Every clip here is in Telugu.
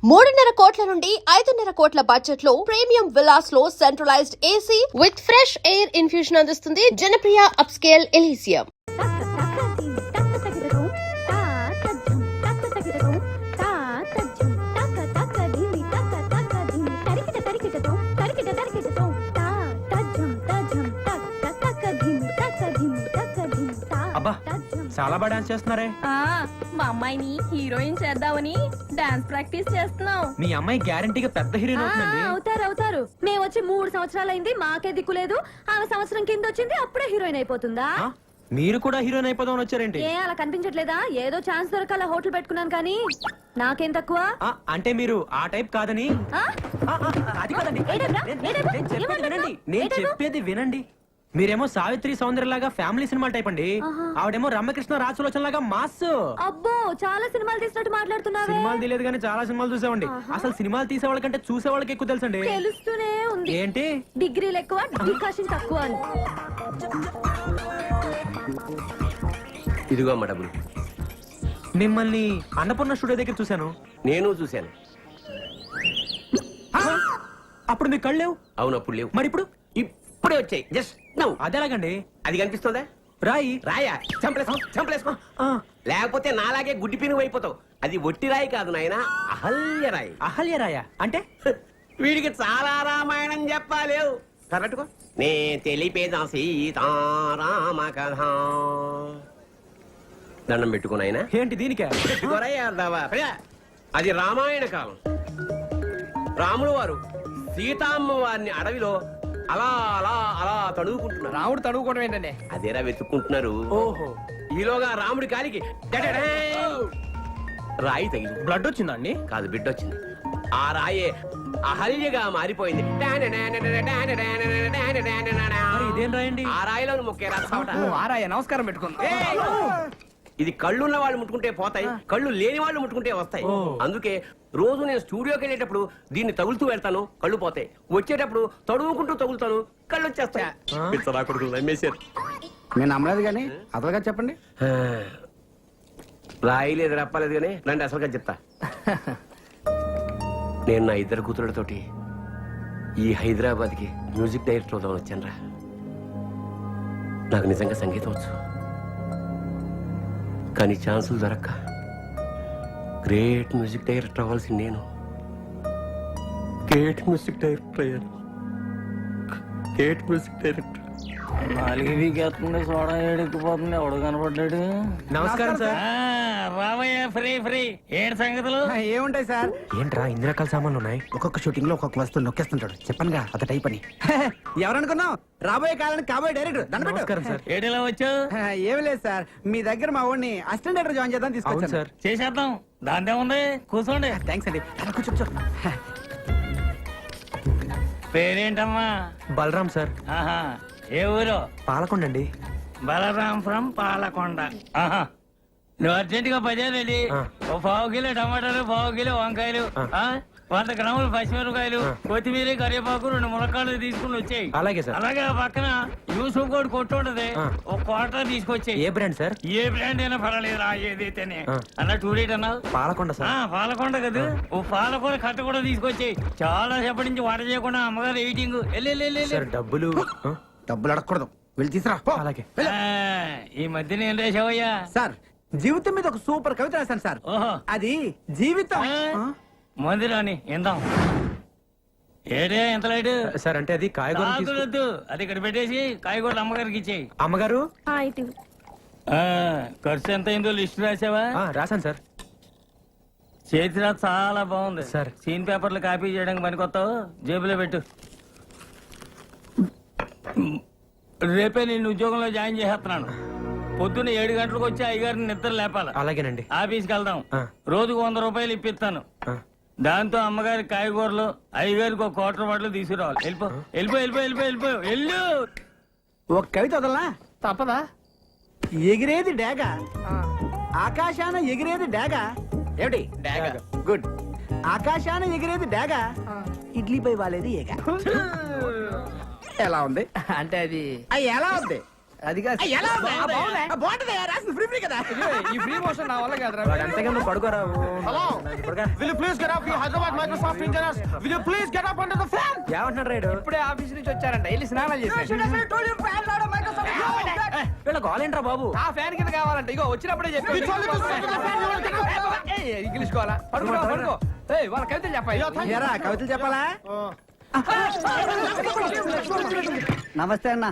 3.5 కోట్ల నుండి 5.5 కోట్ల బడ్జెట్ లో ప్రీమియం విల్లాస్ లో centralised AC with fresh air infusion అందిస్తుంది జనప్రియ అప్స్కేల్ ఎలీసియం. అబ్బా చాలా బాగా డాన్స్ చేస్తున్నారే. మా అమ్మాయిని హీరోయిన్ చేద్దామని డాన్స్ ప్రాక్టీస్ చేస్తున్నాం. మీ అమ్మాయి గ్యారంటీగా పెద్ద హీరోయిన్ అవుతుందండి. అవుతారు. మేము వచ్చి 3 సంవత్సరాలైంది, మాకే దిక్కులేదు. ఆమె సంవత్సరం కింద వచ్చింది, అప్పుడే హీరోయిన్ అయిపోతుందా? మీరు కూడా హీరోయిన్ అయిపోదామని వచ్చారేంటి? ఏ అలా కనిపించట్లేదా? ఏదో ఛాన్స్ దొరకాల హోటల్ పెట్టుకున్నాను కానీ నాకేం తక్కువ? అంటే మీరు ఆ టైప్ కాదని. అది కాదండి, నేను చెప్పేది వినండి. మీరేమో సావిత్రి సౌందర్యలాగా ఫ్యామిలీ సినిమా టైప్ అండి. ఆవిడేమో రమ్యకృష్ణ రాజసులోచన లాగా మాస్. అబ్బో చాలా సినిమాలు తీసినట్టు మాట్లాడుతున్నావే. సినిమాలు తీయలేదు కానీ చాలా సినిమాలు చూసామండి. అసలు సినిమాలు తీసేవాళ్ళ కంటే చూసేవాళ్ళకి ఎక్కువ తెలుసండి. తెలుస్తూనే ఉంది. ఏంటి? డిగ్రీలు ఎక్కువ, డికాషన్ తక్కువ అని. ఇదిగో అమ్మ డబ్బులు. మిమ్మల్ని అన్నపూర్ణ స్టూడియో దగ్గర చూశాను. నేను చూశాను. అప్పుడు మీ కళ్ళు లేవు. అవును, అప్పుడు లేవు. మరి ఇప్పుడు? ఇప్పుడే వచ్చాయి. Just now. అదేలాగండి? అది కనిపిస్తుందా? రాయి. రాయా? చంపలేసుకో. లేకపోతే నాలాగే గుడ్డి పినుగు అయిపోతావు. అది ఒట్టి రాయి కాదు నాయన, అహల్య రాయి. అహల్య రాయ అంటే? వీడికి చాలా రామాయణం చెప్పాలేవు. కరెక్ట్గా నే తెలిపేదా సీతారామ కథ. దండం పెట్టుకున్నాయన. ఏంటి దీనికే? పెట్టుకోరాయా. అది రామాయణ కాలం. రాముడు వారు సీతామ్మ వారిని అడవిలో అలా అలా అలా తడువుకుంటున్నారు. రాముడు తడువుకోవడం ఏంటండి? అదేరా వెతుక్కుంటున్నారు. ఓహో. ఈలోగా రాముడి కాలికి రాయి తగిలి బ్లడ్ వచ్చిందండి? కాదు, బిడ్డ వచ్చింది. ఆ రాయే అహల్యగా మారిపోయింది. ఇదేం రాయండి? ఆ రాయిలో మొక్కే రాయ. నమస్కారం పెట్టుకుందా. ఇది కళ్ళున్న వాళ్ళు ముట్టుకుంటే పోతాయి, కళ్ళు లేని వాళ్ళు ముట్టుకుంటే వస్తాయి. అందుకే రోజు నేను స్టూడియోకి వెళ్ళేటప్పుడు దీన్ని తగులుతూ వెళ్తాను, కళ్ళు పోతాయి. వచ్చేటప్పుడు తడువుకుంటూ తగులుతాను, కళ్ళు వచ్చేస్తాయి. నేను నమ్మలేదు కానీ అసలుగా చెప్పండి. రాయలేదు, రప్పలేదు కానీ రండి అసలుగా చెప్తా. నేను నా 2 కూతురులతోటి ఈ హైదరాబాద్కి మ్యూజిక్ డైరెక్టర్ అవుదామని వచ్చానురా. నాకు నిజంగా సంగీతం వచ్చు, కానీ ఛాన్సులు దొరక్క గ్రేట్ మ్యూజిక్ డైరెక్టర్ అవ్వాల్సింది నేను. గ్రేట్ మ్యూజిక్ డైరెక్టర్ అయ్యాను. Great music director. సోడా ఏడికిపోతుంది. ఎవడు కనపడ్డాడు? నమస్కారం సార్. రామయ్య ఫ్రీ ఏంటి సంగతులు? ఏముంటాయి సార్? ఏంట్రా ఇన్ని రకాల సామాన్లు ఉన్నాయి? ఒక్కొక్క షూటింగ్ లో ఒక్కొక్క వస్తువు నొక్కేస్తుంటాడు. చెప్పనుగా అత టైప్ అని. ఎవరనుకున్నావు? రాబోయే కాలానికి కాబోయే డైరెక్టర్. నమస్కారం సార్. ఏడిలా వచ్చావు? ఏమి లేదు సార్, మీ దగ్గర మా వాడిని అసిస్టెంట్ డైరెక్టర్ జాయిన్ చేద్దాం తీసుకొచ్చాను సార్. చేసేద్దాం, దాంతే ఉంది. కూర్చోండి. థ్యాంక్స్ అండి. కూర్చో. పేరేంటమ్మా? బలరాం సార్. ఆహా, ఏ ఊరు? పాలకొండ అండి. బలరాం ఫ్రమ్ పాలకొండ. ఆహా, నువ్వు అర్జెంట్ గా 10 రెడీ. ఓ 1/2 కిలో టమాటాలు, 1/2 కిలో వంకాయలు, 100 గ్రాములు పచ్చిమిరపకాయలు, కొత్తిమీర, కరివేపాకు, 2 ములక్కాడలు తీసుకుని వచ్చాయి. అలాగే సార్. అలాగే ఆ పక్కన యూసుఫ్ కోడ్ కొట్టు ఉంటది, ఒక క్వార్టర్ తీసుకొచ్చాయి. ఏ బ్రాండ్ సార్? ఏ బ్రాండ్ అయినా పర్వాలేదు, ఏదైతేనే. అన్న టూరేట్ అన్నావు? పాలకొండ సార్. పాలకొండ కదా. ఓ పాలకొండ కట్ట కూడా తీసుకొచ్చాయి. చాలా సేపటి నుంచి వంట చేయకుండా అమ్మగారు ఎయిటింగ్. డబ్బులు అడగకూడదు, వెళ్ళి తీసురా. అలాగే. ఈ మధ్యన ఏం రాసావయ్యా? సార్, జీవితం మీద ఒక సూపర్ కవిత రాశాను సార్. ఓహో, అది జీవితం. మంది రాని ఇందాం. ఏడే ఎంత లైట్ సార్? అంటే అది కాయగూరలు. అది ఇక్కడ పెట్టేసి కాయగూరలు అమ్మగారికి ఇచ్చేయి. అమ్మగారు, ఖర్చు ఎంత అయిందో లిస్ట్ రాసావా? రాశాను సార్. చేతిరా చాలా బాగుంది సార్. సీన్ పేపర్లు కాపీ చేయడానికి పనికొస్తావు, జేబులో పెట్టు. రేపే నేను ఉద్యోగంలో జాయిన్ చేసేస్తున్నాను. పొద్దున్న 7 గంటలకు వచ్చి అయ్యగారిని నిద్ర లేపాలి. అలాగేనండి. ఆఫీస్కి వెళ్దాం. రోజుకు 100 రూపాయలు ఇప్పిస్తాను. దాంతో అమ్మగారి కాయగూరలు, అయ్యగారికి 1 క్వార్టర్ బాటిల్ తీసుకురావాలి. వెళ్ళు. ఒక కవిత వదలనా? తప్పదా? ఎగిరేది డేగ, ఆకాశాన ఎగిరేది డేగ. ఏమిటి? డాగా. గుడ్. ఆకాశాన ఎగిరేది డేగ, ఇడ్లీపై వాలేది ఏగ. ఎలా ఉంది? అంటే అది ఎలా ఉంది? అది కాదు. బాగుంటుంది రాసింది ఫ్రీ కదా. ఈ ఫ్రీ మోషన్ నా వల్ల కాదురా. వాడు అంతేగా నువ్వు పడుకోరా. Will you please get up? You Hyderabad Microsoft engineers. Will you please get up under the fan? ఏమంటున్నాడు రైడు? ఇప్పుడే ఆఫీస్ నుంచి వచ్చారంట. వెళ్ళి స్నానాలు చేసి. వీళ్ళ గోలేంట్రా బాబు? ఆ ఫ్యాన్ కింద కావాలంట. ఇగో వచ్చినప్పుడే చెప్పి. ఇంగ్లీష్ కోవాలా? పడుకో. ఏయ్ వాళ్ళ కవితలు చెప్పాలి. ఎరా కవితలు చెప్పాలా? నమస్తే అన్న.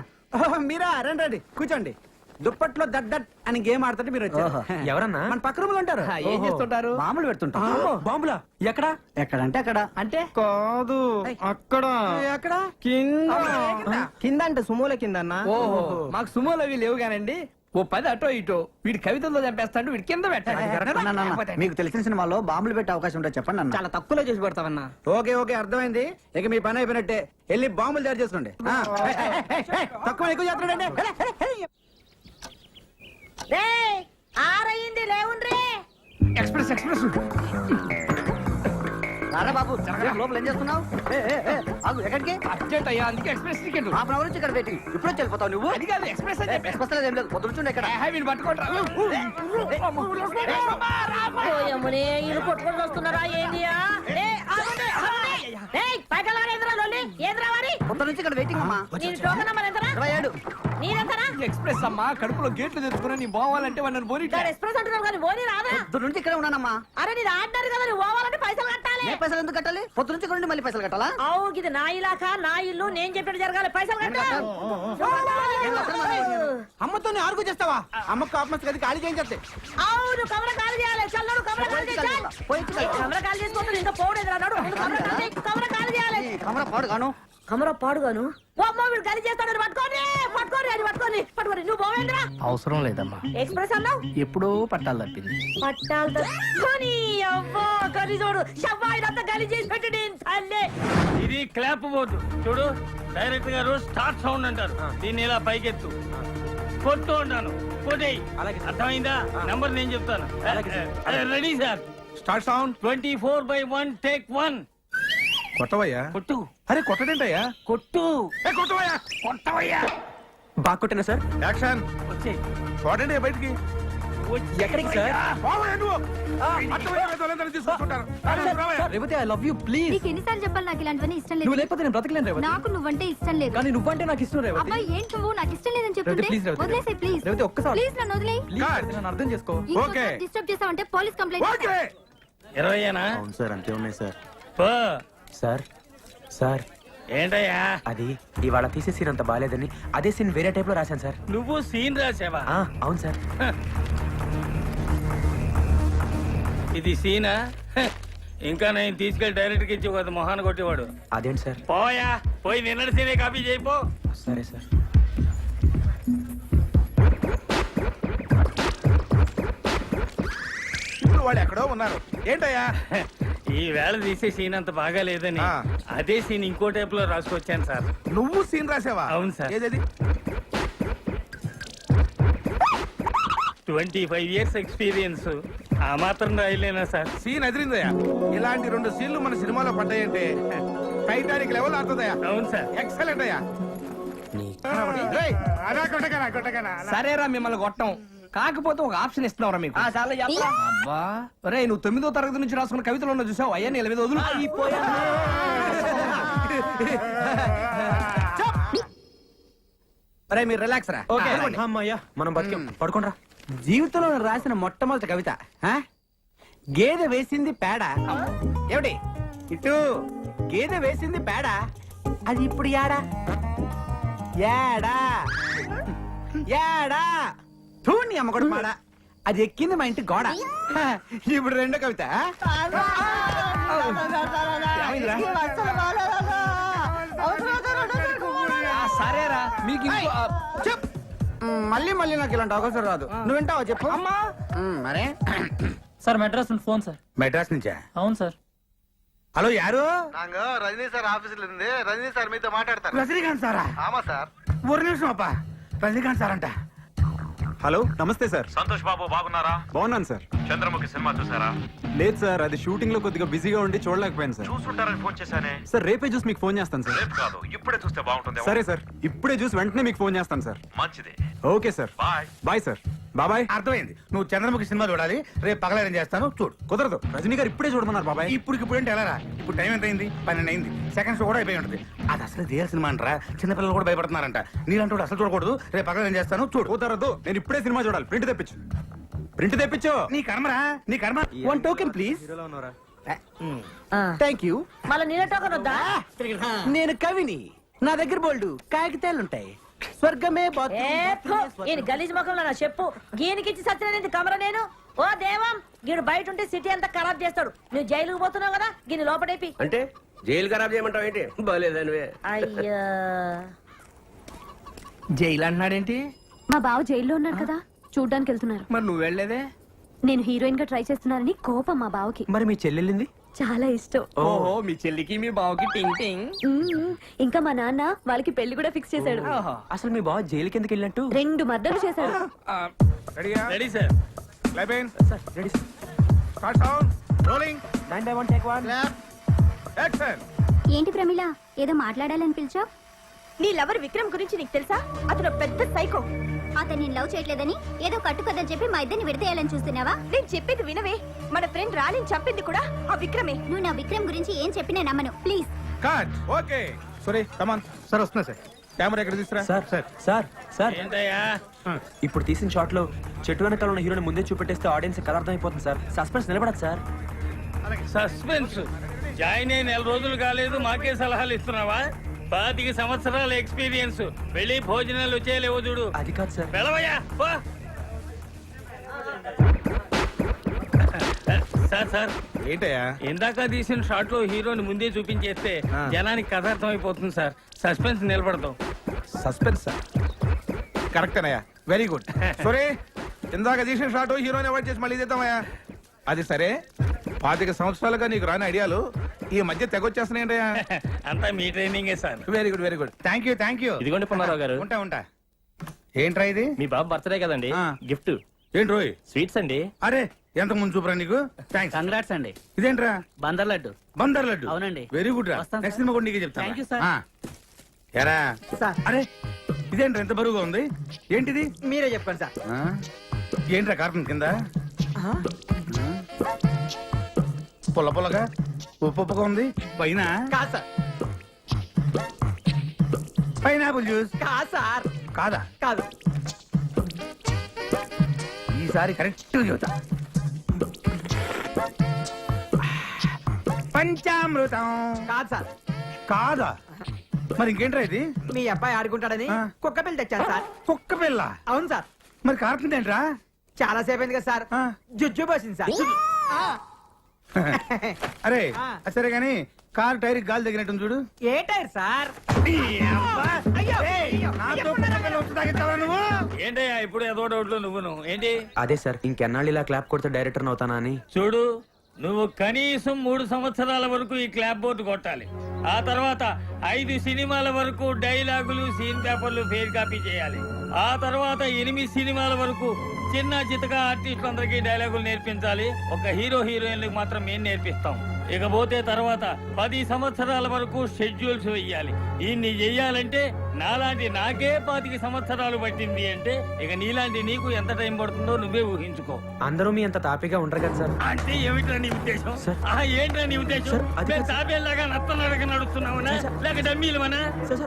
మీరా రండి రండి కూర్చోండి. దుప్పట్లో దట్ దట్ అని గేమ్ ఆడుతుంటే మీరు వచ్చారు. ఎవరన్నా? మన పక్క రూమ్ లో ఉంటారు. ఏం చేస్తుంటారు? మామూలు పెడుతుంటారు. బాంబులా? ఎక్కడా? ఎక్కడంటే అక్కడ. అంటే కాదు అక్కడ ఎక్కడ కింద అంటే సుమోల కింద అన్న. ఓహో మాకు సుమోలు అవి లేవు కానండి. ఓ 10 అటో ఇటో వీడి కవితల్లో చంపేస్తాడు. వీడి కింద పెట్టాడు. అన్న, అన్న, అన్న, మీకు తెలిసిన సినిమాలో బాంబులు పెట్టే అవకాశం ఉంటే చెప్పండి అన్న. చాలా తక్కువలో చేసి పెడతావన్నా. ఓకే ఓకే అర్థమైంది. ఇక మీ పని అయిపోయినట్టే. వెళ్ళి బాంబులు తయారు చేసుకోండి. తక్కువ ఎక్కువ చేస్తున్నాడండి. ఆరయింది లేవుండ్రే. ఎక్స్ప్రెస్ ఎక్స్ప్రెస్ రారా బాబు లోపల ఏం చేస్తున్నావు? ఎక్కడికి? అర్జెంట్ అయ్యా అందుకే ఎక్స్ప్రెస్ టికెట్. హాఫ్ అవర్ నుంచి ఇక్కడ వెయిటింగ్. ఇప్పుడు వెళ్ళిపోతావు నువ్వు? అది కాదు ఎక్స్ప్రెస్ అని చెప్పేసి. ఎక్స్ప్రెస్ ఏం లేదు. పొద్దున ఇక్కడ వీళ్ళు పట్టుకుంటా. ఓయమ్మనే ఇల్లు కొట్టుకొని వస్తున్నారా ఏందియా? పొద్దు నుంచి ఇక్కడ వెయిటింగ్ అమ్మా. నేను టోకన్ నెంబర్ ఎంతరా? 27. నీరెంతరా? ఎక్స్ప్రెస్ అమ్మా కడుపులో గేట్లు తెచ్చుకుని నీ పోవాలంటే వాళ్ళని బోని ఎక్స్ప్రెస్ అంటున్నావు కానీ ఓని రాదా? పొద్దు నుంచి ఇక్కడే ఉన్నానమ్మా. అరే నీది ఆర్డర్ కదా, నువ్వు పోవాలంటే పైసలు కట్టాలి. ఏ పైసలు ఎందుకు కట్టాలి? పొద్దు నుంచి ఇక్కడ ఉండి మళ్ళీ పైసలు కట్టాలా? అవు ఇది నా ఇలాకా, నా ఇల్లు, నేను చెప్పినట్టు జరగాలి. పైసలు కట్టాలి. అమ్మతో ఆర్గు చేస్తావా? అమ్మకు కాపమస్ గది ఖాళీ చేయించే. అవును కమర కాలు చేయాలి. చల్లడు కమర కాలు చేయాలి. కమర కాలు చేసుకోవద్దు. ఇంకా పోవడేది రాడు. కమర కాలు చేయాలి. కమర పాడు గాను. కమర పాడుగాను. ఓ అమ్మ వీడు గలి చేస్తాడు. పట్టుకోని పట్టుకోని అది పట్టుకోని పట్టుకోని. నువ్వు పోవేంద్రా? అవసరం లేదమ్మా. ఎక్స్ప్రెస్ అన్నావు. ఎప్పుడో పట్టాలు తప్పింది. పట్టాలు తప్పుకొని అవ్వో గలి చూడు. షవ్వాయినంతా గలి చేసి పెట్టి నేను తల్లే. ఇది క్లాప్ బోర్డు చూడు. డైరెక్ట్ గా రోజు స్టార్ట్ సౌండ్ అంటారు. దీన్ని ఇలా పైకెత్తు. కొట్టు ఉంటాను. కొట్టేయి. అర్థమైందా? నంబర్ నేను చెప్తాను. Ready sir. Start sound. 24/1 take 1. కొట్టవయ్యా. కొట్టు. అరే కొట్టడేంటయ్యా? కొట్టు. కొట్టవయ్యా. కొట్టవయ్యా. బాగా కొట్టినా సార్? యాక్షన్. వచ్చే. చూడండి బయటికి. ఎక్కడికి sir? Revathi I love you please. నీకు ఎన్నిసార్లు చెప్పాలి నాకు ఇలాంటివన్నీ ఇష్టం లేదు. నువ్వు లేకపోతే నేను బ్రతకలేను రేవతి. నాకు నువ్వంటే ఇష్టం లేదు. కానీ నువ్వంటే నాకు ఇష్టం రేవతి. అబ్బాయి ఏంటి నువ్వు నాకు ఇష్టం లేదని చెప్తుంటే రేవతి, please, రేవతి. వదిలేసే ప్లీజ్. రేవతి, ఒక్కసారి. ప్లీజ్ నన్ను వదిలేయ్. ప్లీజ్ నన్ను అర్థం చేసుకో. ఇంకోసారి డిస్టర్బ్ చేసావంటే పోలీస్ కంప్లైంట్. 20ఏనా? అవును సార్ అంతే ఉన్నాయి సార్. పో. సార్ సార్ ఏంటయ్యా? అది ఇవాళ తీసే సీన్ అంత బాగాలేదని అదే సీన్ వేరే టైప్ లో రాశాను సార్. నువ్వు సీన్ రాసావా? అవును సార్. ఇది సీనా? ఇంకా నేను తీసుకెళ్లి డైరెక్ట్ కి ఇచ్చి ఒక మొహాన్ని కొట్టేవాడు. అదేంటి సార్? పోయా పోయి నిన్నటి సీనే కాపీ చేయిపో. సరే సార్. ఇప్పుడు వాళ్ళు ఎక్కడో ఉన్నారు. ఏంటయ్యా? ఈ వేళ తీసే సీన్ అంత బాగా లేదని అదే సీన్ ఇంకో టైప్ లో రాసుకొచ్చాను సార్. నువ్వు సీన్ రాసావా? అవును సార్. ఏదది? 25 years ఎక్స్పీరియన్స్. ఆ మాత్రం రాయలేనా సార్? సీన్ అదిరిందయ్యా. ఇలాంటి 2 సీన్లు మన సినిమాలో పడ్డాయంటే టైటానిక్ లెవెల్ ఆడుతుందయ్యా. అవును సార్. ఎక్సలెంట్ అయ్యా. సరేరా మిమ్మల్ని కొట్టం. కాకపోతే ఒక ఆప్షన్ ఇస్తున్నావురా మీకు. అబ్బా రే నువ్వు 9వ తరగతి నుంచి రాసుకున్న కవితలు ఉన్న చూసావు. అయ్యా నీ మీద వదులు. అరే మీరు రిలాక్స్ రా. అమ్మయ్యా మనం బతికాం. పడుకోండి. జీవితంలో నేను రాసిన మొట్టమొదటి కవిత గేదె వేసింది పేడ. ఏమిటి ఇటు గేదె వేసింది పేడ, అది ఇప్పుడు యాడా యాడా యాడా తూణి అమ్మగొడు మాడ, అది ఎక్కింది మా ఇంటి గోడ. ఇప్పుడు రెండో కవిత. సరేరా మీకు చెప్ మళ్ళీ మళ్ళీ నాకు ఇలాంటి అవకాశం రాదు. నువ్వు వింటావా చెప్పు. అమ్మా మరే సార్ మెడ్రాస్ నుండి ఫోన్ సార్. మెడ్రాస్ నుంచా? అవును సార్. హలో యారు? நாங்க ரஜினி சார் ஆபீஸ்ல இருந்து ரஜினி சார் மீது மாட்டாడతారు. రజనీకాంత్ సారా? ஆமா சார். ஒரு నిమిషం అప్ప. రజనీకాంత్ సార్ అంట. హలో నమస్తే సార్. సంతోష్ బాబు బాగున్నారా? బాగున్నాను సార్. చంద్రముఖి సినిమా చూసారా? లేదు సార్, అది షూటింగ్ లో కొద్దిగా బిజీగా ఉండి చూడలేకపోయాను సార్. చూసుంటారని ఫోన్ చేశానే. సార్ రేపే చూసి మీకు ఫోన్ చేస్తాను సార్. రేపు కాదు, ఇప్పుడే చూస్తే బాగుంటుంది. సరే సార్, ఇప్పుడే చూసి వెంటనే మీకు ఫోన్ చేస్తాను సార్. మంచిది. Okay sir, bye. Bye sir. బాబాయ్. అర్థమైంది. నువ్వు చంద్రముఖి సినిమా చూడాలి. రేపు పగలేం చేస్తాను చూడు. కుదరదు, రజనీ గారు ఇప్పుడే చూడమన్నారు బాబాయ్. ఇప్పుడు అంటే ఎలా రా? ఇప్పుడు టైం ఎంత అయింది? 12 అయింది. సెకండ్స్ కూడా అయిపోయి ఉంటుంది. అది అసలు రియల్ సినిమా అంటారా? చిన్నపిల్లలు కూడా భయపడుతున్నారంట. నీలంటూ అసలు చూడకూడదు. రేపు పగలేం చేస్తాను చూడు. కుదరదు, నేను ఇప్పుడే సినిమా చూడాలి. ప్రింట్ తెప్పించు, ప్రింట్ తెప్పించు. నీ కర్మరా, నీ కర్మ. One token please. హీరోలో ఉన్నారా? Thank you. మళ్ళీ నీళ్ళ టోకన్ వద్దా? నేను కవిని. నా దగ్గర బోల్డు కాగితాలుంటాయి. స్వర్గమే ఏ ఫు, ఈయన గలీజ్ ముఖంలో నా చెప్పు గీనికిచ్చి సత్యనేది కమర నేను. ఓ దేవం, గీడు బయట ఉంటే సిటీ అంతా ఖరాబ్ చేస్తాడు. నువ్వు జైలుకు పోతున్నావు కదా, గీని లోపడేపి. అంటే జైలు ఖరాబ్ చేయమంటావు ఏంటి? బాలేదనివే. అయ్యా జైలు అంటున్నాడేంటి? మా బావ జైల్లో ఉన్నాడు కదా, చూడ్డానికి వెళ్తున్నారు. మరి నువ్వు వెళ్ళలేదే? నేను హీరోయిన్ గా ట్రై చేస్తున్నానని కోపం మా బావకి. మరి మీ చెల్లెళ్ళింది? చాలా ఇష్టం. ఓహో, మీ చెల్లికి మీ బావకి టింగ్ టింగ్. ఇంకా మా నాన్న వాళ్ళకి పెళ్లి కూడా ఫిక్స్ చేశాడు. అసలు మీ బావ జైలుకి ఎందుకు వెళ్ళినట్టు? 2 మర్డర్లు చేశాడు. Ready sir. Sir ready sir. Start sound rolling. 9 by 1 take 1. Action. ఏంటి ప్రమిళ, ఏదో మాట్లాడాలని పిలిచా? నీ లవర్ విక్రమ్ గురించి నీకు తెలుసా? అతను పెద్ద సైకో. అతను నేను లవ్ చేయట్లేదని ఏదో కట్టుకదని చెప్పి మా ఇద్దరిని విడదీయాలని చూస్తున్నావా? నేను చెప్పేది వినవే. మన ఫ్రెండ్ రాణిని చంపింది కూడా ఆ విక్రమే. నువ్వు నా విక్రమ్ గురించి ఏం చెప్పినా నమ్మను, please. Cut. Okay. Sorry come on. Sir వస్తున్నా సార్. కెమెరా ఎక్కడ తీసురా? సార్ సార్ సార్ ఏంటయ్యా? ఇప్పుడు తీసిన షాట్ లో చెట్టు వెనకాల ఉన్న హీరోని ముందే చూపెట్టేస్తే ఆడియన్స్ కథ అర్థమైపోతుంది సార్. సస్పెన్స్ నిలబడదు సార్. సస్పెన్స్ జాయిన్ అయి 4 రోజులు కాలేదు, మాకే సలహాలు ఇస్తున్నావా? 25 సంవత్సరాల ఎక్స్పీరియన్స్. వెళ్ళి భోజనాలు వచ్చేయలేవో చూడు. అది కాదు సార్. వెళ్ళవయ్యా పో. సార్ ఏంటయ్యా? ఇందాక తీసిన షాట్ లో హీరోని ముందే చూపించేస్తే జనానికి కథ అర్థం అయిపోతుంది సార్. సస్పెన్స్ నిలబడతాం. సస్పెన్స్ కరెక్టేనయ్యా. Very good. సరే, ఇందాక తీసిన షాట్ హీరోని అవాయిడ్ చేసి మళ్ళీ చేద్దామయ్యా. అది సరే, 25 సంవత్సరాలుగా నీకు రాని ఐడియాలు ఈ మధ్య తెగొచ్చేస్తున్నాయంటయ్యా. అంతా మీ ట్రైనింగే sir. Very good, very good. Thank you, thank you. ఇదిగోండి పుల్లారావు గారు. ఉంటా. ఏంట్రా ఇది? మీ బాబు బర్త్డే కదండి, ఆ. గిఫ్ట్ ఏంటి రోయ్? స్వీట్స్ అండి. అరే, ఎంత ముందు చూపరా నీకు. థ్యాంక్స్. కంగ్రాట్స్ అండి. ఇదేంట్రా? బందర్ లడ్డు. బందర్ లడ్డు. అవునండి. వెరీ గుడ్ రా. వస్తాను నెక్స్ట్ సినిమా కూడా నీకే చెప్తాను. Thank you, sir. ఎరా అరే, ఇదేంట్రా ఎంత బరువుగా ఉంది? ఏంటిది? మీరే చెప్పండి సార్. ఆ? ఏంట్రా కార్టూన్ కింద? పుల్ల పుల్లగా ఉప్పుగా ఉంది. పైన కాదు సార్, పైనాపిల్ జ్యూస్. కాదు సార్, కాదా? కాదు. ఈసారి కరెక్ట్ చెబుతా. పంచామృతం. కాదు సార్. కాదా? మరి ఇంకేంట్రా ఇది? మీ అబ్బాయి ఆడుకుంటాడని ఆ. కుక్క పిల్ల తెచ్చాను సార్. కుక్క పిల్ల. అవును సార్. మరి కార్టూన్ ఏంట్రా? చాలా సేపు అయింది కదా సార్. ఆ. జుజ్జు పోసింది సార్. ఆ. అరే, ఆ. సరే గాని కార్ టైర్ గాలి తగినట్టు చూడు. ఏ టైర్ సార్? నాతో కుక్క పిల్ల వచ్చి తాగిస్తావా నువ్వు? ఏంటయ్యా ఇప్పుడు ఏదో డౌట్లు నువ్వును ఏంటి? అదే సార్, ఇంకెన్నాళ్ళు ఇలా క్లాప్ కొడితే డైరెక్టర్ అవుతానా అని. చూడు, నువ్వు కనీసం 3 సంవత్సరాల వరకు ఈ క్లాప్ బోర్డు కొట్టాలి. ఆ తర్వాత 5 సినిమాల వరకు డైలాగులు, సీన్ పేపర్లు ఫెయిర్ కాపీ చేయాలి. ఆ తర్వాత 8 సినిమాల వరకు చిన్న చితక ఆర్టిస్టులందరికీ డైలాగులు నేర్పించాలి. ఒక హీరోయిన్లకు మాత్రం మేము నేర్పిస్తాం. ఇకపోతే తర్వాత 10 సంవత్సరాల వరకు షెడ్యూల్స్ వెయ్యాలి. ఇన్ని చెయ్యాలంటే నాలాంటి నాకే 25 సంవత్సరాలు పట్టింది అంటే ఇక నీలాంటి నీకు ఎంత టైం పడుతుందో నువ్వే ఊహించుకో. అందరూ మీ అంత తాపిగా ఉండరు కదా సార్. అంటే ఏమిట్రా నీ ఉద్దేశం? ఏంట్రా నీ ఉద్దేశం? సార్, అది మేము కాదు. తాబేలాగా నత్తనడక నడుస్తున్నామనా, లేక డమ్మీలమనా,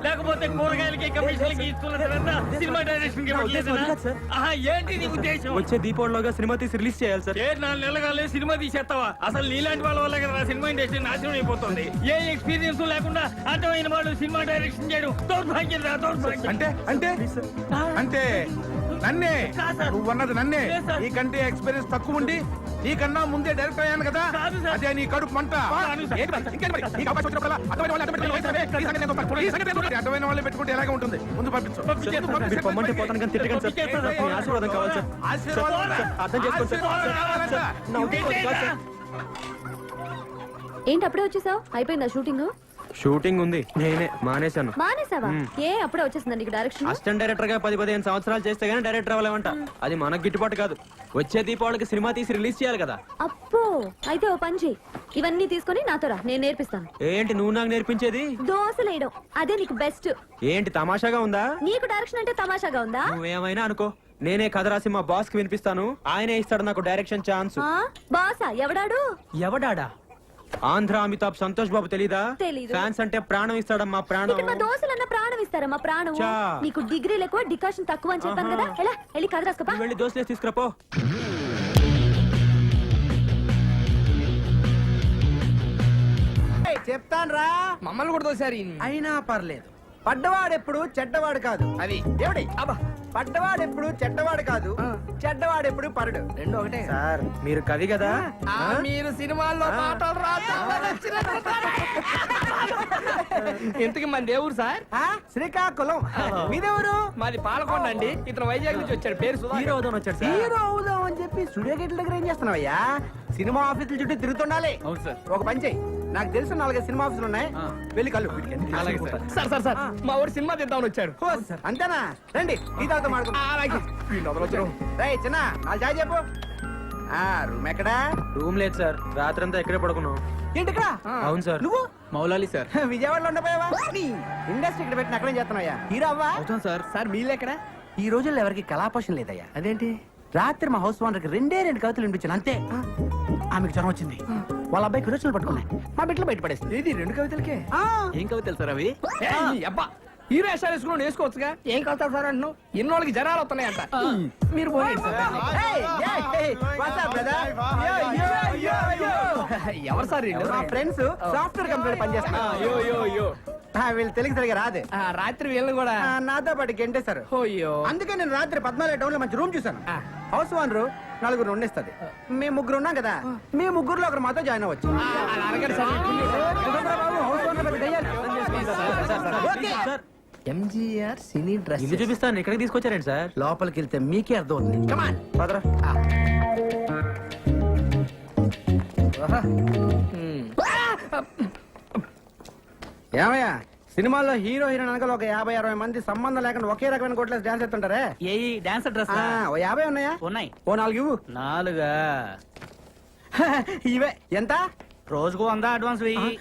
లేకపోతే కూరగాయలకి కమిషన్లకి ఇస్తున్న సినిమా డైరెక్షన్ కి ఇవ్వట్లేదనా? ఏంటి నీ ఉద్దేశం? వచ్చే దీపావళిలోగా సినిమా తీసి రిలీజ్ చేయాలి సార్. 4 నెలలుగానే సినిమా తీసేస్తావా? అసలు నీలాంటి వాళ్ళ వల్ల కదా సినిమా ఇండస్ట్రీ నాశనం అయిపోతుంది. ఏ ఎక్స్పీరియన్స్ లేకుండా అర్థమైన వాడు సినిమా డైరెక్షన్ చేయడం దౌర్భాగ్యం రా, దౌర్భాగ్యం. అంటే అంటే అంటే నన్నే నువ్వు అన్నది నన్నే. నీకంటే ఎక్స్పీరియన్స్ తక్కువ ఉండి నీకన్నా ముందే డైరెక్టర్ అయ్యాను కదా, అదే నీ కడుపు మంట. అర్థమైన వాళ్ళే పెట్టుకుంటే ఎలాగే ఉంటుంది. ముందు పంపించు. మీరు పొమ్మంటే పోతాను కానీ తిట్టకండి సార్. మీ ఆశీర్వాదం కావాలి సార్. అర్థం చేసుకోండి సార్. నా ఉద్దేశం కాదు సార్. ఏంటి అప్పుడే వచ్చేసావు? అయిపోయిందా షూటింగ్? షూటింగ్ ఉంది నేనే మానేశాను మానేసావా ఏ అప్పుడే వచ్చేసిందా నీకు డైరెక్షన్ అసిస్టెంట్ డైరెక్టర్ గా 10-15 సంవత్సరాలు చేస్తే గానీ డైరెక్టర్ అవ్వలేమంట. అది మనకు గిట్టుబాటు కాదు. వచ్చే దీపావళికి సినిమా తీసి రిలీజ్ చేయాలి కదా. అప్పో అయితే ఓ పని చెయ్యి, ఇవన్నీ తీసుకొని నాతో రా, నేను నేర్పిస్తాను. ఏంటి నువ్వు నాకు నేర్పించేది? దోశలేయడం అదే నీకు బెస్ట్. ఏంటి తమాషాగా ఉందా? నీకు డైరెక్షన్ అంటే తమాషాగా ఉందా? నువ్వేమైనా అనుకో, నేనే కథ రాసి మా బాస్ కి వినిపిస్తాను. ఆయనే ఇస్తాడు నాకు డైరెక్షన్ ఛాన్స్. బాసా ఎవడాడు? ఎవడాడా? ఆంధ్ర అమితాబ్ సంతోష్ బాబు తెలీదా? తెలీదు. ఫ్యాన్స్ అంటే ప్రాణం ఇస్తాడమ్మా ప్రాణం. ఇక్కడ మా దోశలన్న ప్రాణం ఇస్తారా? మా ప్రాణం. చా. నీకు డిగ్రీలు ఎక్కువ, డికాషన్ తక్కువ అని చెప్పాను కదా. ఎలా వెళ్ళి కథ రాసుకోపా. నువ్వు వెళ్ళి దోశలేసి తీసుకురాపో. చెప్తాను రా, మమ్మల్ని కూడా తోసారి అయినా పర్లేదు. పడ్డవాడెప్పుడు చెడ్డవాడు కాదు. అది ఏమిటి అబ్బా, పడ్డవాడెప్పుడు చెడ్డవాడు కాదు, చెడ్డవాడెప్పుడు పరుడు. రెండు ఒకటే సార్ మీరు కవి కదా? మీరు సినిమాల్లో పాటలు ఇంతకి మన దేవుడు సార్ ఆ, శ్రీకాకుళం. మీదెవరు? మాది పాలకొండ అండి. ఇతను వైజాగ్ నుంచి వచ్చాడు. పేరు హీరో సుధాకర్. అవుదాం వచ్చాడు సార్. హీరో అవుదాం అని చెప్పి స్టూడియో గేట్ల దగ్గర ఏం చేస్తున్నావయ్యా? సినిమా ఆఫీసుల చుట్టూ తిరుగుతుండాలి. అవును సార్. ఒక పని చెయ్యి, నాకు తెలిసిన 4 సినిమా ఆఫీసులు ఉన్నాయి, వెళ్ళి కళ్ళు. అలాగే సార్. సార్ సార్ సార్ మా ఊరు సినిమా తీద్దామని వచ్చాడు. ఓ, అంతేనా? రండి ఈ తాత మాడుకుందాం. అలాగే రేయ్ చిన్న, వాళ్ళు చాయ్ చెప్పు. రూమ్ ఎక్కడా? రూమ్ లేదు సార్, రాత్రంతా ఇక్కడే పడుకున్నాం. ఏంటి ఇక్కడ? అవును సార్. నువ్వు మౌలాలి సార్. విజయవాడలో ఉండపోయావా? ఇండస్ట్రీ ఇక్కడ పెట్టిన అక్కడేం చేస్తున్నాయా? హీరో అవ్వా? అవుతాం సార్. సార్ మీలు ఎక్కడ? ఈ రోజుల్లో ఎవరికి కళాపోషణ లేదయ్యా. అదేంటి? రాత్రి మా హౌస్ ఓనర్కి 2 కవితలు వినిపించాను అంతే. ఆమెకు జ్వరం వచ్చింది, వాళ్ళ అబ్బాయికి విరోచనలు పట్టుకున్నాయి, మా బిడ్డలు బయట పడేసింది. ఇది 2 కవితలకే? ఏం కవితలు సార్ అవి? అబ్బా హీరో వేషాలు వేసుకుని వేసుకోవచ్చుగా. ఏం కవితలు సార్ అంటున్నావు? ఎన్నోళ్ళకి జనాలు వస్తున్నాయంట. మీరు పోయండి sir. Hey, hey, hey, what's up, brother? Yo, yo, yo, yo. ఎవరు సార్ వీళ్ళు? మా ఫ్రెండ్స్ సాఫ్ట్వేర్ కంపెనీ పనిచేస్తున్నారు. వీళ్ళు తెలుగు సరిగా రాదు. రాత్రి వీళ్ళని కూడా నాతో పాటు గెంటేశారు. అయ్యో. అందుకే నేను రాత్రి 14 టౌన్ లో మంచి రూమ్ చూసాను. House owner 4 ఉండేస్తుంది. మేము 3 ఉన్నాం కదా, మీ 3లో ఒకరు మాతో జాయిన్ అవ్వచ్చు. ఎంజీఆర్ సినీ డ్రెస్ ఇల్లు చూపిస్తాను, ఇక్కడికి తీసుకొచ్చారండి సార్. లోపలికి వెళ్తే మీకే అర్థం అవుతుంది. కమాన్ పదరా. ఏమయ్యా, సినిమాల్లో హీరో హీరోయిన్ అనగా ఒక 50-60 మంది సంబంధం లేకుండా ఒకే రకమైన కొట్లేసి డాన్స్ చేస్తుంటారే. ఏ డాన్సర్ డ్రెస్ ఓ 50 ఉన్నాయా? ఉన్నాయి. ఓ 4 ఇవ్వు. 4 ఇవే ఎంత? రోజుకు 100 అడ్వాన్స్ వెయ్యి.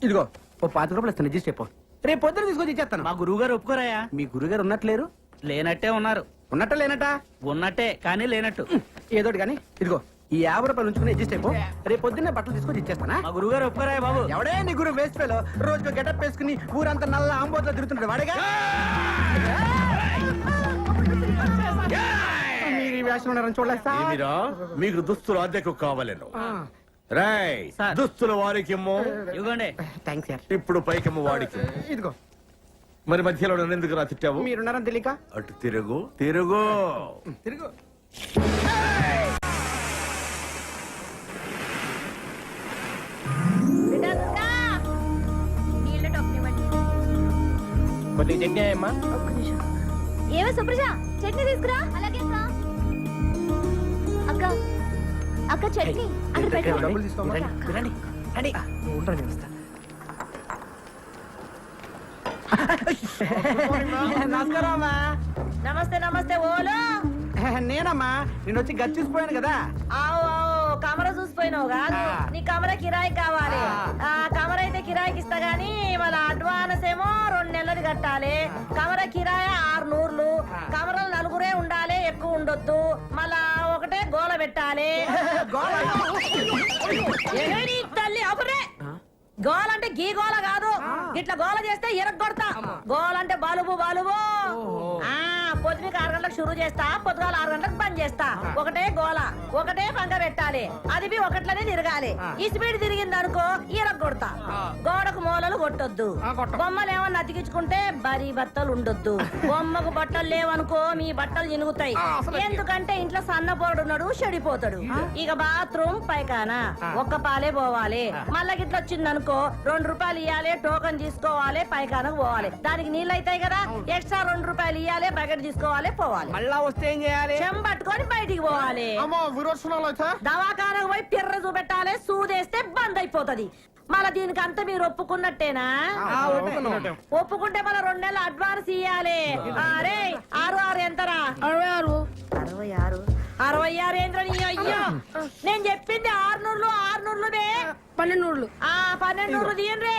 ఇదిగో ఓ 25 రూపాయలు ఇస్తాను, అడ్జస్ట్ చెప్పు. రేపు పొద్దున తీసుకొచ్చి ఇచ్చేస్తాను. మా గురువు గారు ఒప్పుకోరాయా? మీ గురుగారు ఉన్నట్లేరు? లేనట్టే ఉన్నారు. ఉన్నట్ట లేనట? ఉన్నట్టే కానీ లేనట్టు. ఏదోటి కానీ ఇదిగో ఈ 50 రూపాయలు ఉంచుకుని అడ్జస్ట్ అయిపో. రేపు పొద్దున్నే బట్టలు తీసుకొచ్చి ఇచ్చేస్తానా? మా గురువు గారు ఒప్పుకోరాయా బాబు? ఎవడే నీ గురువు వేస్ట్ ఫెలో, రోజుకు గెటప్ వేసుకుని ఊరంతా నల్ల ఆంబోతో తిరుగుతుంటాడు వాడేగా. మీరు ఈ వేషం ఉన్నారని చూడలేదు సార్. మీకు దుస్తులు అద్దెకు కావాలను రాయ్. సార్. దుస్తులు వారికి ఇవ్వండి. Thanks sir. ఇప్పుడు పైకమ్మ వాడికి. ఇదిగో మరి మధ్యలో నన్ను ఎందుకు రా తిట్టావు? మీరున్నారని తెలియక. అటు తిరుగు తిరుగు. తిరుగు. కొద్దిగా చట్నీ అమ్మా. ఏవో సుప్రజ, చట్నీ తీసుకురా. అలాగే అక్క. అక్క చట్నీ అక్కడ పెట్టు. డబ్బులు తీసుకోమా. రండి రండి. నమస్కారం అమ్మా. నమస్తే నమస్తే ఓలో. నేనమ్మా, నేను వచ్చి గచ్చిపోయాను కదా. ఆవు ఆవు కమర చూసిపోయినావు కాదు, నీ కమర కిరాయి కావాలి. ఆ కమర అయితే కిరాయికి ఇస్తా గానీ మళ్ళీ అడ్వాన్స్ ఏమో 2 నెలలు కట్టాలి. కమర కిరాయి 600. కమరలు 4 ఉండాలి, ఎక్కువ ఉండొద్దు. మళ్ళా ఒకటే గోల పెట్టాలి. ఏడి తల్లి అప్పుడే గోల అంటే గీ గోల కాదు, ఇట్లా గోల చేస్తే ఎరగొడతా. గోల అంటే బలుబు బలుబు. పొద్దునకి 6 గంటలకు షురు చేస్తా, పొద్దుగాల 6 గంటలకు బంద్ చేస్తా. ఒకటే గోల, ఒకటే పంగ పెట్టాలి. అది ఒకట్లనే తిరగాలి. ఈ స్పీడ్ తిరిగింది అనుకో ఎరగొడతా. గోడకు మూలలు కొట్టొద్దు. బొమ్మలు ఏమన్నా అతికించుకుంటే బరీ బట్టలు ఉండొద్దు. బొమ్మకు బట్టలు లేవనుకో మీ బట్టలు చినుగుతాయి. ఎందుకంటే ఇంట్లో సన్నపోడున్నాడు, చెడిపోతాడు. ఇక బాత్రూమ్ పైకానా ఒక్క పాలే పోవాలి. మళ్ళా గిట్ల వచ్చిందనుకో 2 రూపాయలు ఇవ్వాలి, టోకన్ తీసుకోవాలి, పైకానకు పోవాలి. దానికి నీళ్ళు అవుతాయి కదా, ఎక్స్ట్రా 2 రూపాయలు ఇవ్వాలి, బకెట్ తీసుకోవాలి, పోవాలి. మళ్ళా వస్తే ఏం చేయాలి? చెంబట్టుకొని బయటికి పోవాలి. దవాఖానకు పోయి పిర్ర చూపెట్టాలి, సూదేస్తే బంద్ అయిపోతది. మళ్ళా దీనికి అంతా మీరు ఒప్పుకున్నట్టేనా ఒప్పుకుంటే మళ్ళీ 2 నెలలు అడ్వాన్స్ ఇయ్యాలి. అరే 6 ఎంతరా? 66 ఏంద్రా నీ అయ్యో? నేను చెప్పింది 600 బే. 1200. 1200 తీయండి.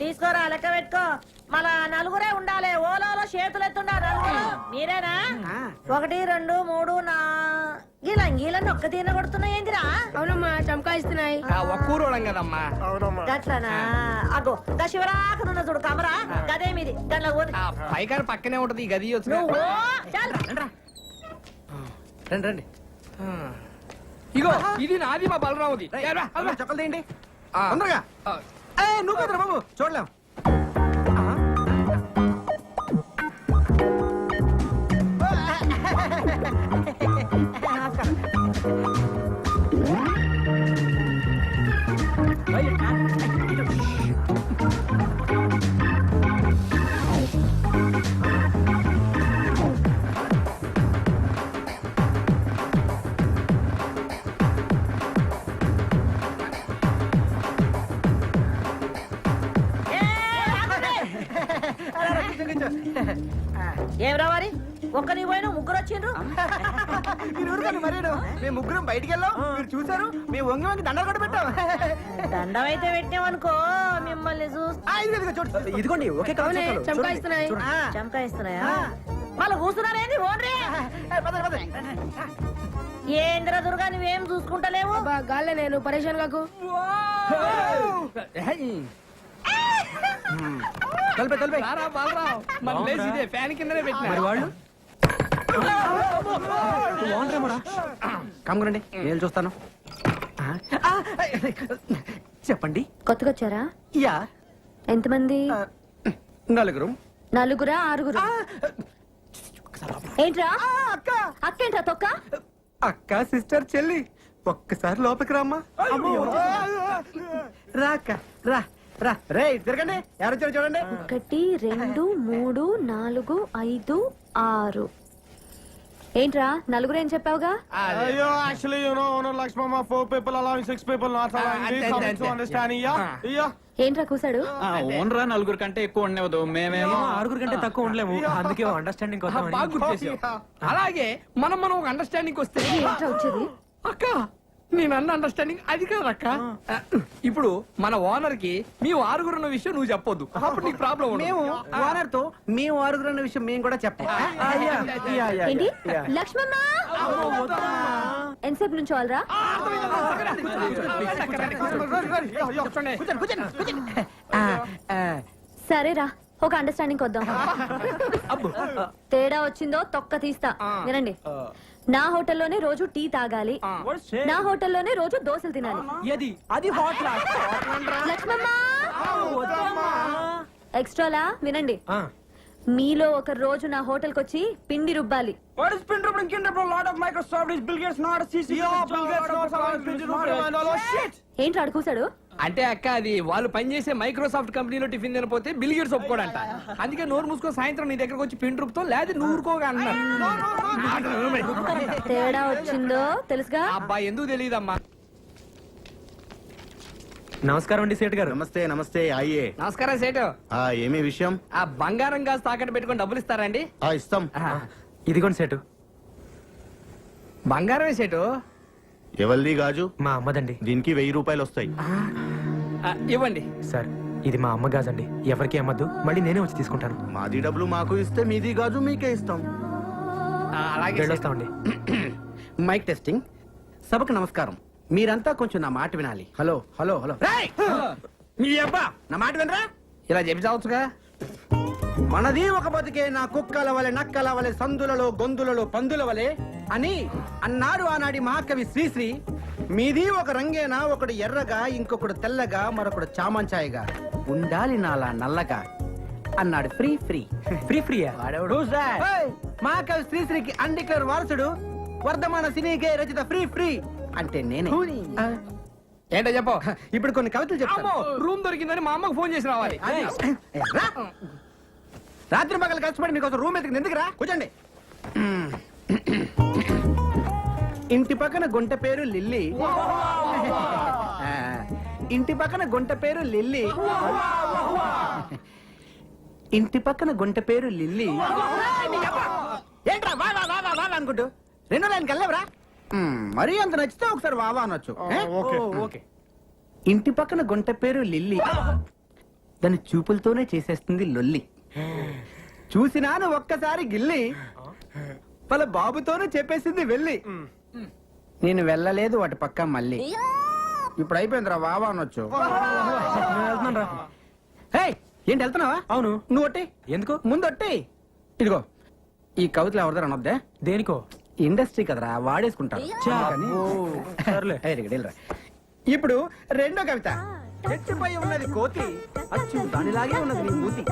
తీసుకోరా, లెక్క పెట్టుకో. మళ్ళా నలుగురే ఉండాలి. ఓలో చేతులు ఎత్తుండా నలుగురు. మీరేనా? 1 2 3 4 గీలన్నీ ఒక్క తీన కొడుతున్నాయి ఏందిరా? అవునమ్మా, చమకాయిస్తున్నాయి. ఒక్కూరోళం కదమ్మా. గట్లనా? అగో గా శివరాకనున్న చూడు కమరా, గదే మీది. గట్ల పైకారు పక్కనే ఉంటది ఈ గది వచ్చు. నువ్వు చాలు. రండి రండి. ఇగో ఇది నాది, మా బలరాముది. చక్కలు తీయండి తొందరగా. నువ్వు కదరా బాబు, చూడలేం. ఏం రావాలి? ఒక్కని పోయినా ముగ్గురు వచ్చిండ్రు. మీరు ఊరుకోండి మరేను. మేము ముగ్గురం బయటికి వెళ్ళాం, మీరు చూసారు. మేము వంగి వంగి దండలు కూడా పెట్టాం. దండం అయితే పెట్టామనుకో మిమ్మల్ని ఇదిగోండి ఒకే చమకాయిస్తున్నాయి. చంకాయిస్తున్నాయా? మళ్ళీ కూర్చున్నారేంది? ఓన్రే ఏంద్ర దుర్గా, నువ్వేం చూసుకుంటలేవు. గాల్లే నేను పరేషాన్ కాకు. రారా బలరావు, మన ప్లేస్ ఇదే, ఫ్యాన్ కిందనే పెట్టినా. మరి వాళ్ళు కమ్మునండి, నేను చూస్తాను. చెప్పండి. కొత్తగా వచ్చారా? యా. ఎంతమంది? నలుగురు. నలుగురా 6? ఏంట్రా అక్క అక్క ఏంట్రా తొక్క? అక్క సిస్టర్ చెల్లి, ఒక్కసారి లోపలికి రామ్మా. రా అక్క, రా రా. రే తిరగండి, ఎవరు వచ్చారు చూడండి. 1 2 3 4 5 6. ఏంట్రా నలుగురు ఏం చెప్పావుగా? అయ్యో actually you know owner Lakshmamma 4 people allowing 6 people not allowing me coming to understanding yeah. ఏంట్రా కూసాడు? ఓనరా 4 కంటే ఎక్కువ ఉండవద్దు, మేమేమో 6 కంటే తక్కువ ఉండలేము. అందుకే అండర్స్టాండింగ్ బాగా గుర్తు చేసావు. అలాగే మనం ఒక అండర్స్టాండింగ్ వస్తే. ఏంట్రా వచ్చేది? అక్క నేను అన్న అండర్స్టాండింగ్ అది కాదక్క. ఇప్పుడు మన ఓనర్ కి మీ 6 ఉన్న విషయం నువ్వు చెప్పొద్దు, అప్పుడు నీకు ప్రాబ్లం ఉండదు. మేము ఓనర్ తో మేము 6 అన్న విషయం మేము కూడా చెప్పాం. ఏంటి లక్ష్మమ్మ? ఎంతసేపు నుంచి వాళ్ళరా? సరేరా, ఒక అండర్స్టాండింగ్ వద్దాం. తేడా వచ్చిందో తొక్క తీస్తా. వినండి, నా హోటల్లోనే రోజు టీ తాగాలి, నా హోటల్లోనే రోజు దోశలు తినాలి. అది హాట్ లక్ష్మమ్మ ఎక్స్ట్రాలా. వినండి, మీలో ఒక రోజు నా హోటల్ కొచ్చి పిండి రుబ్బాలి. ఏంటి ఆడు కూసాడు? అంటే అక్క అది వాళ్ళు పనిచేసే మైక్రోసాఫ్ట్ కంపెనీలో టిఫిన్ తినపోతే బిల్ గేట్స్ ఒప్పుకోడంట. అందుకే నోరు మూసుకో, సాయంత్రం నీ దగ్గరకు వచ్చి పిండి రుబ్బుతో, లేదా నువ్వు ఊరుకోగా అన్నారు. తేడా వచ్చిందో తెలుసుగా? అబ్బా ఎందుకు తెలియదమ్మా. నమస్కారం అండి సేట్ గారు. నమస్తే నమస్తే అయ్యే. నమస్కారం సేటు. ఏమి విషయం? ఆ బంగారం గాజు తాకట్టు పెట్టుకొని డబ్బులు ఇస్తారండి? ఇస్తాం. ఇదిగోండి సేటు. బంగారమే సేటు. ఎవరిది గాజు? మా అమ్మదండి. దీనికి 1000 రూపాయలు వస్తాయి. ఇవ్వండి సార్, ఇది మా అమ్మ గాజండి, ఎవరికి అమ్మద్దు, మళ్ళీ నేనే వచ్చి తీసుకుంటాను. మాది డబ్బులు మాకు ఇస్తే మీది గాజు మీకే ఇస్తాం. అలాగే వెళ్ళొస్తామండి. Mic testing. సభకు నమస్కారం. మీరంతా కొంచెం నా మాట వినాలి. Hello hello hello. మీ అబ్బా నా మాట వినరా? ఇలా చెప్పి చావచ్చుగా. మనది ఒక బతికే, నా కుక్కల వలె నక్కల వలె సందులలో గొంతులలో పందుల వలె అని అన్నారు ఆనాడి మహాకవి శ్రీశ్రీ. మీది ఒక రంగేనా, ఒకడు ఎర్రగా, ఇంకొకడు తెల్లగా, మరొకడు చామంచాయగా, ఉండాలి నాలా నల్లగా అన్నాడు ఫ్రీ ఫ్రీ. ఫ్రీ ఫ్రీయా? మహాకవి శ్రీశ్రీకి అన్డిక్లేర్ వారసుడు, వర్ధమాన సినీకే రచిత ఫ్రీ ఫ్రీ అంటే నేనే. ఏంటో చెప్పు. ఇప్పుడు కొన్ని కవితలు చెప్తాను. రూమ్ దొరికిందని మా అమ్మకు ఫోన్ చేసి రావాలి. రా. రాత్రి పగలు కష్టపడి మీకోసం రూమ్ ఎత్తుకుని ఎందుకు రా? కూర్చోండి. ఇంటి పక్కన గుంట పేరు లిల్లీ, ఇంటి పక్కన గుంట పేరు లిల్లీ. ఇంటి పక్కన గుంట పేరు లిల్లీ. ఏంట్రా వా వా వా వా వా అనుకుంటూ రెండో లైన్కి వెళ్ళవరా? మరీ అంత నచ్చితే ఒకసారి వావా అనొచ్చు. ఓకే. ఇంటి పక్కన గుంట పేరు లిల్లీ, దాని చూపులతోనే చేసేస్తుంది లొల్లి. చూసినాను ఒక్కసారి గిల్లి, వాళ్ళ బాబుతోనే చెప్పేసింది వెళ్ళి. నేను వెళ్ళలేదు వాటి పక్క మళ్ళీ. ఇప్పుడు అయిపోయిందిరా వావా అనొచ్చు. హే, ఏంటి వెళ్తున్నావా? అవును. నువ్వు ఒట్టి ఎందుకు? ముందు ఒట్టి. ఇదిగో ఈ కవితలు ఎవరిదారు అనొద్దే, దేనికో? ఇండస్ట్రీ కదరా, వాడేసుకుంటారు. కానీ- సర్లే. ఏయ్, ఇదిగో వెళ్ళిరా. ఇప్పుడు రెండో కవిత. చెట్టుపై ఉన్నది కోతి, అచ్చు దానిలాగే ఉన్నది నీ మూతి.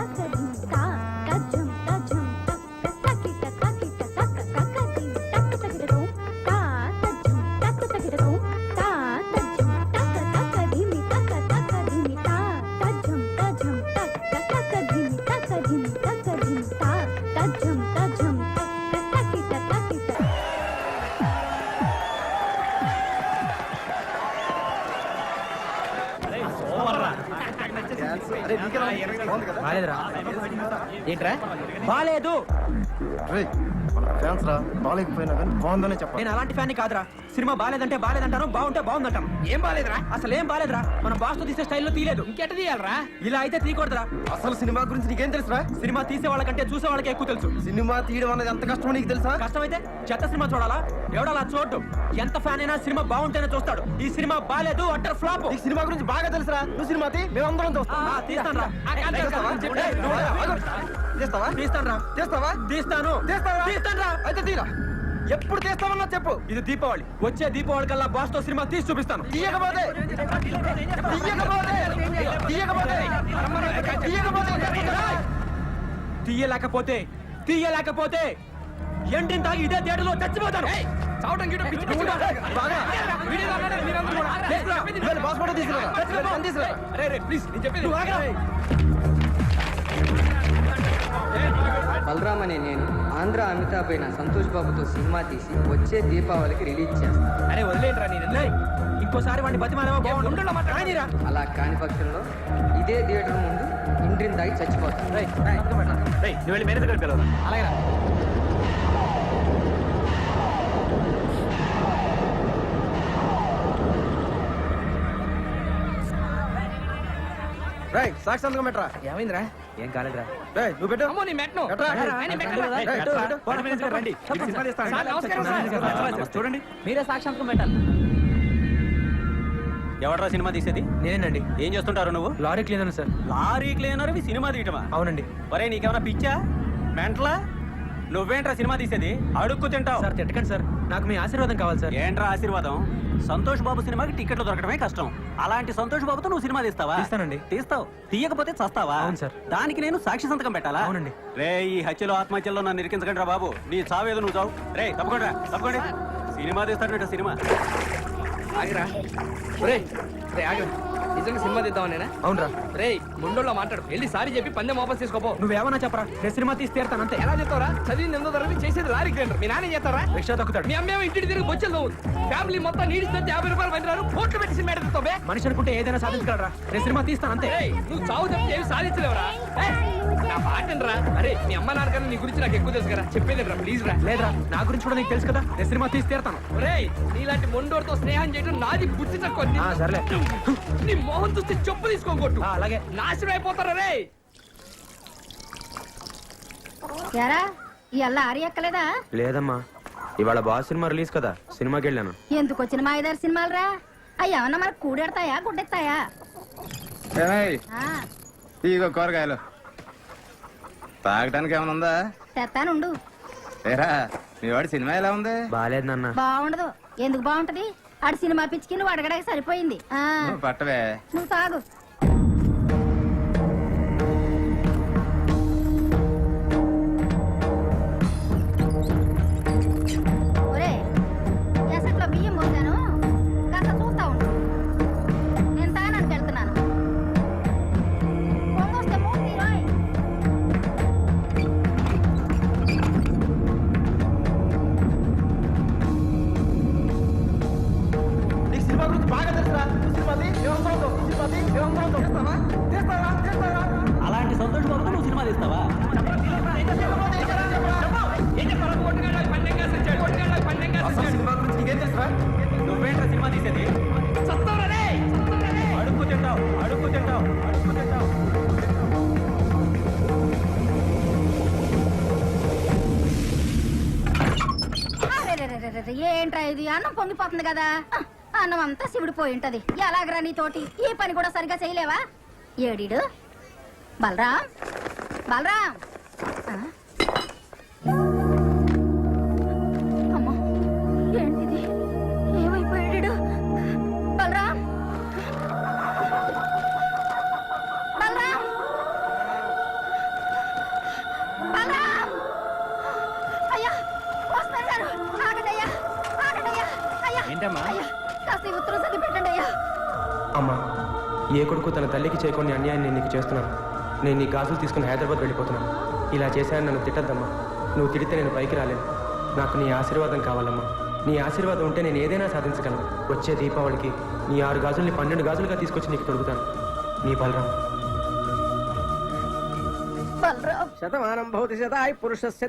బాలేదురా. ఏంట్రా బాలేదు. ఫ్యాన్స్ రా బాగాలేకపోయినా కానీ బాగుందనే చెప్పాలి. నేను అలాంటి ఫ్యాన్ కాదురా. సినిమా బాలేదంటే బాలేదంటాను, బాగుంటే బాగుందంటాను. ఏం బాలేదురా? అసలు ఏం బాలేదురా. మనం బాస్ తో తీసే స్టైల్లో తీయలేదు. ఇంకెట తీయాలరా? ఇలా అయితే తీయకూడదురా. అసలు సినిమా గురించి నీకేం తెలుసురా? సినిమా తీసే వాళ్ళకంటే చూసే వాళ్ళకి ఎక్కువ తెలుసు. సినిమా తీయడం అనేది ఎంత కష్టమో నీకు తెలుసా? కష్టమైతే చెత్త సినిమా చూడాలా? ఎవడాలా చూడటం. ఎంత ఫ్యాన్ అయినా సినిమా బాగుంటేనే చూస్తాడు. ఈ సినిమా బాలేదు, అట్టర్ ఫ్లాప్. నీకు సినిమా గురించి బాగా తెలుసురా. నువ్వు సినిమా తీ, మేమందరం చూస్తాం. తీస్తాను తీస్తావా? తీస్తాను. తీస్తాను. అయితే తీరా. ఎప్పుడు తీస్తామన్నా చెప్పు. ఇది దీపావళి. వచ్చే దీపావళి కల్లా బాస్ తో సినిమా తీసి చూపిస్తాను. తీయకపోతే తీయలేకపోతే ఎండిన తాగి ఇదే థియేటర్లో చచ్చిపోతాను. చావటం గీయటం పిచ్చి పిచ్చి బాగా. బాస్ ఫోటో తీసుకురా. ప్లీజ్ నేను చెప్పేది. బలరామ్ అనే నేను ఆంధ్ర అమితాబ్ అయిన సంతోష్ బాబుతో సినిమా తీసి వచ్చే దీపావళికి రిలీజ్ చేస్తాను. అరే వదిలేంట్రా నేను. ఇంకోసారి వాడిని బతిమాలేమో బాగుండు. అలా కాని పక్షంలో ఇదే థియేటర్ ముందు ఇండ్రిని దాగి చచ్చిపోతాను. నువ్వు వెళ్ళి మేనేజర్ గారికి పిలవరా. అలాగే. సాక్షి సంతకం పెట్టరా. ఏమైందిరా? ఏం కాలేదురా. నువ్వు పెట్టు. అమ్మో, నీ మెట్ను. పెట్టరా. చూడండి, మీరే సాక్షాత్కం పెట్టాలి. ఎవడరా సినిమా తీసేది? నేనండి. ఏం చేస్తుంటారు నువ్వు? Lorry cleaner sir. Lorry cleaner cinema తీయటమా? అవునండి. ఒరే నీకేమైనా పిచ్చా మెంటలా? నువ్వేంట్రా సినిమా తీసేది? అడుక్కు తింటావు. సార్ తిట్టకండి సార్, నాకు మీ ఆశీర్వాదం కావాలి సార్. ఏంట్రా ఆశీర్వాదం? సంతోష్ బాబు సినిమాకి టికెట్లు దొరకడమే కష్టం. అలాంటి సంతోష్ బాబుతో నువ్వు సినిమా తీస్తావా? తీస్తానండి. తీస్తావు. తీయకపోతే చస్తావా? అవును సార్. దానికి నేను సాక్షి సంతకం పెట్టాలా? అవునండి. రే ఈ హత్యలో ఆత్మహత్యలో నన్ను ఇరికించకండి రా బాబు. నీ చావేదో నువ్వు చావు. రే తప్పకుండా తప్పకుండా సినిమా తీస్తాడు సినిమా. ఆగిరా. ఆగిరా. నిజంగా సినిమా తీద్దాం నేనా? అవునరా. రే ముండోళ్ళ మాట్లాడు. వెళ్ళి సారీ చెప్పి పందెం వాపస్ తీసుకోపో. నువ్వేమన్నా చెప్పరా, నేను సినిమా తీసి తీరుతాను అంతే. ఎలా చెప్తావరా? చదివింది ఎంతో తరగతి, చేసేది లారీ క్లీనర్. మీ నాన్న చేస్తారా? రిక్షా తొక్కుతాడు. మీ అమ్మేమో ఇంటికి తిరిగి బొచ్చలు ఫ్యామిలీ మొత్తం నీడిస్తే 50 రూపాయలు పంచారు. కోట్లు పెట్టి సినిమా ఎడుతావే. మనిషి అనుకుంటే ఏదైనా సాధించగలరా. నేను సినిమా తీస్తాను అంతే. నువ్వు చావు తప్పి ఏమి సాధించలేవరా? నా పాటనరా. అరే మీ అమ్మ నాన్నకన్నా నీ గురించి నాకు ఎక్కువ తెలుసు కదా, చెప్పేది రా ప్లీజ్ రా. లేదురా, నా గురించి కూడా నీకు తెలుసు కదా, నేను సినిమా తీసి తీరుతాను. ఒరేయ్ నీలాంటి మొండోడితో స్నేహం చేయడం నాది బుద్ధి తక్కువ. సర్లే. నీ మొహం చూస్తే చెప్పు తీసుకోకొట్టు. అలాగే. నాశనం అయిపోతారా రే. ఎరా ఇవాళ ఆరి ఎక్కలేదా? లేదమ్మా, ఇవాళ బాస్ సినిమా రిలీజ్ కదా, సినిమాకి వెళ్ళాను. ఎందుకు వచ్చిన మా ఐదారు సినిమాలు రా? అవి ఏమన్నా మనకు కూడెడతాయా గుడ్డెత్తాయా? ఇగో కూరగాయలు తాగడానికి ఏమైనా ఉందా? తెత్తానుండు. ఏరా మీ వాడి సినిమా ఎలా ఉంది? బాలేదు నాన్న. బాగుండదు. ఎందుకు బాగుంటది? ఆడు సినిమా పిచ్చికి నువ్వు అడగడానికి సరిపోయింది. పట్టవే. నువ్వు తాగు. ఒరే ఎసట్లో బియ్యం పోసాను, కాస్త చూస్తా ఉండు. నేను తాగడానికి వెళ్తున్నాను. పొంగొస్తే మూడు తీరోయ్. నీకు సినిమా గురించి బాగా తెలుసురా. సినిమా తీ, మేమందరం చూస్తాం. ఏంట్రా ఇది అన్నం పొంగిపోతుంది కదా అన్నం అంతా శివుడు పోయి ఉంటది ఎలాగరా నీతోటి ఈ పని కూడా సరిగా చేయలేవా ఏడీడు బలరాం బలరాం ఆ? అమ్మో ఏంటిది ఏమైపోయాడు బలరాం బలరాం బలరాం అయ్యా పోస్టర్ గారు ఆగండి అయ్యా అయ్యా ఏంటమ్మా? అయ్యా కాస్త ఈ ఉత్తరం చదివి పెట్టండి అయ్యా అమ్మా ఏ కొడుకు తన తల్లికి చేయకొన్ని అన్యాయం నేను నీకు చేస్తున్నాను. నేను నీ గాజులు తీసుకుని హైదరాబాద్ వెళ్ళిపోతున్నాను. ఇలా చేశాను నన్ను తిట్టద్దమ్మా. నువ్వు తిడితే నేను పైకి రాలేను. నాకు నీ ఆశీర్వాదం కావాలమ్మా. నీ ఆశీర్వాదం ఉంటే నేను ఏదైనా సాధించగలను. వచ్చే దీపావళికి నీ 6 గాజుల్ని 12 గాజులుగా తీసుకొచ్చి నీకు తొడుగుతాను. నీ బలరాం. బలరాం శతమానం భవతి శతాయ్ పురుషస్య